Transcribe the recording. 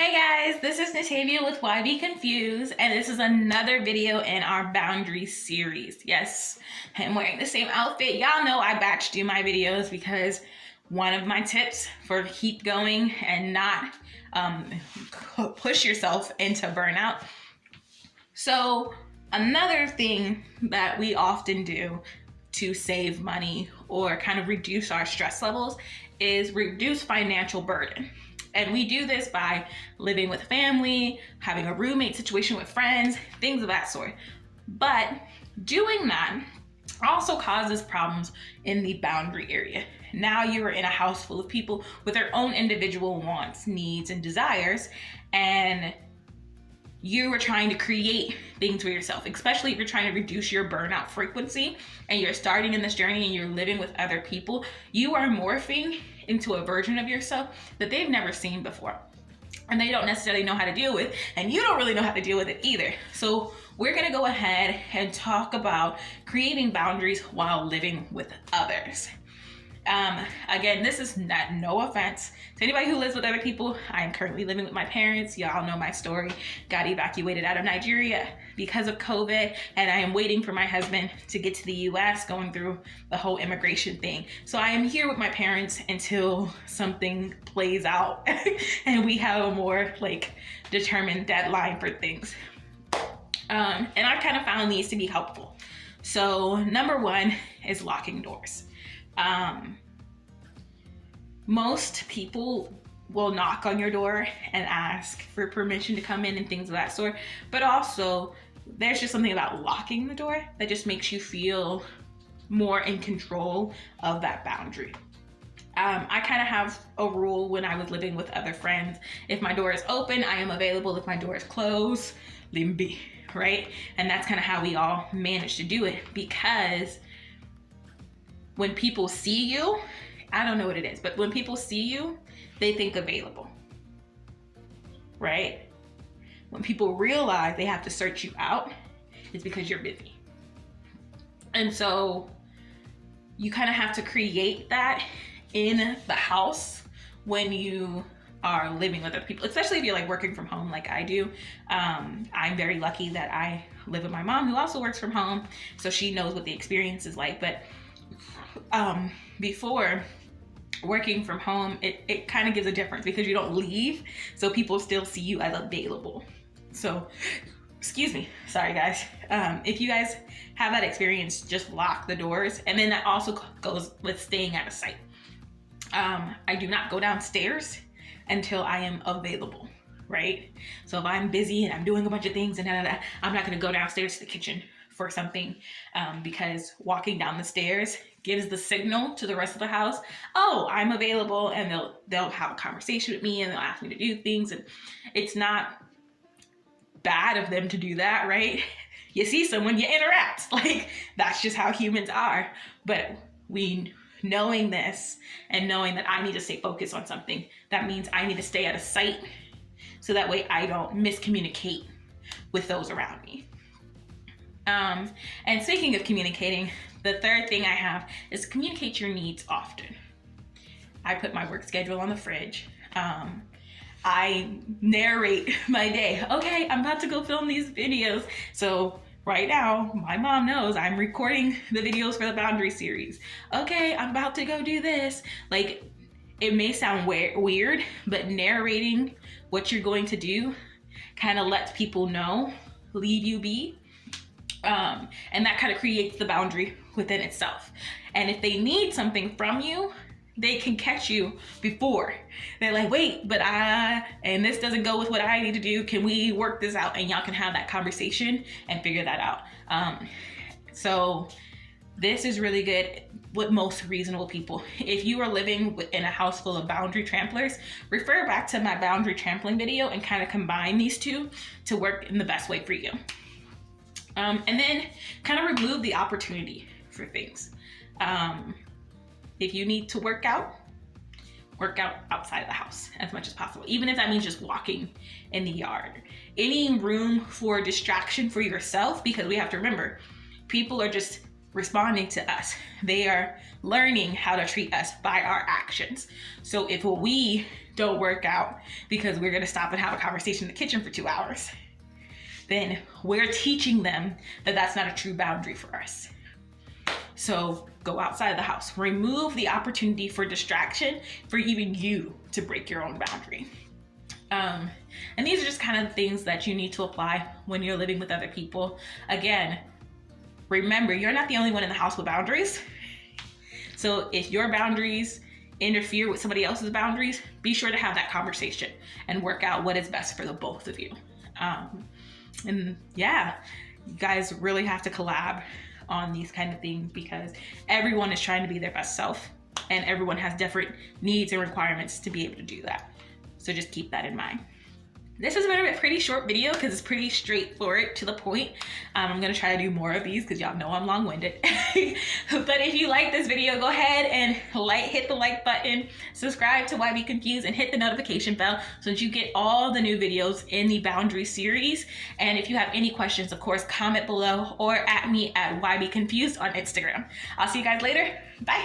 Hey guys, this is Natavia with Why Be Confused, and this is another video in our boundaries series. Yes, I'm wearing the same outfit. Y'all know I batch do my videos because one of my tips for keep going and not push yourself into burnout. So another thing that we often do to save money or kind of reduce our stress levels is reduce financial burden. And we do this by living with family, having a roommate situation with friends, things of that sort. But doing that also causes problems in the boundary area. Now you are in a house full of people with their own individual wants, needs, and desires, and you are trying to create things for yourself, especially if you're trying to reduce your burnout frequency and you're starting in this journey and you're living with other people. You are morphing into a version of yourself that they've never seen before, and they don't necessarily know how to deal with, and you don't really know how to deal with it either. So we're going to go ahead and talk about creating boundaries while living with others. Again, this is not, no offense to anybody who lives with other people. I am currently living with my parents. Y'all know my story. Got evacuated out of Nigeria because of COVID, and I am waiting for my husband to get to the US, going through the whole immigration thing. So I am here with my parents until something plays out and we have a more determined deadline for things. And I've kind of found these to be helpful. So number one is locking doors. Most people will knock on your door and ask for permission to come in and things of that sort, but also there's just something about locking the door that just makes you feel more in control of that boundary. I kind of have a rule when I was living with other friends. If my door is open, I am available. If my door is closed, leave me be, right? And that's kind of how we all manage to do it, because when people see you, I don't know what it is, but when people see you, they think available, right? When people realize they have to search you out, it's because you're busy. And so you kind of have to create that in the house when you are living with other people, especially if you're working from home like I do. I'm very lucky that I live with my mom, who also works from home, so she knows what the experience is like. But before, working from home, it kind of gives a difference because you don't leave, so people still see you as available. So, excuse me, sorry guys. If you guys have that experience, just lock the doors. And then that also goes with staying out of sight. I do not go downstairs until I am available, right? So if I'm busy and I'm doing a bunch of things and I'm not going to go downstairs to the kitchen for something, because walking down the stairs gives the signal to the rest of the house, oh, I'm available, and they'll have a conversation with me and they'll ask me to do things. And it's not bad of them to do that, right? You see someone, you interact. That's just how humans are. But knowing this and knowing that I need to stay focused on something, that means I need to stay out of sight, so that way I don't miscommunicate with those around me. And speaking of communicating, the third thing I have is communicate your needs often. I put my work schedule on the fridge. I narrate my day. Okay, I'm about to go film these videos. So right now, my mom knows I'm recording the videos for the boundary series. Okay, I'm about to go do this. It may sound weird, but narrating what you're going to do kind of lets people know, leave you be. And that kind of creates the boundary within itself. And if they need something from you, they can catch you before. They're like, wait, but and this doesn't go with what I need to do. Can we work this out? And y'all can have that conversation and figure that out. So this is really good with most reasonable people. If you are living in a house full of boundary tramplers, refer back to my boundary trampling video and kind of combine these two to work in the best way for you. And then kind of remove the opportunity for things. If you need to work out outside of the house as much as possible, even if that means just walking in the yard. Any room for distraction for yourself, because we have to remember, people are just responding to us. They are learning how to treat us by our actions. So if we don't work out because we're going to stop and have a conversation in the kitchen for 2 hours, then we're teaching them that that's not a true boundary for us. So go outside the house. Remove the opportunity for distraction for even you to break your own boundary. And these are just kind of things that you need to apply when you're living with other people. Again, remember, you're not the only one in the house with boundaries. So if your boundaries interfere with somebody else's boundaries, be sure to have that conversation and work out what is best for the both of you. And yeah, you guys really have to collab on these kind of things because everyone is trying to be their best self and everyone has different needs and requirements to be able to do that. So just keep that in mind. This has been a pretty short video because it's pretty straightforward to the point. I'm gonna try to do more of these because y'all know I'm long-winded. But if you like this video, go ahead and hit the like button, subscribe to Why Be Confused, and hit the notification bell so that you get all the new videos in the Boundary series. And if you have any questions, of course, comment below or at me at Why Be Confused on Instagram. I'll see you guys later. Bye.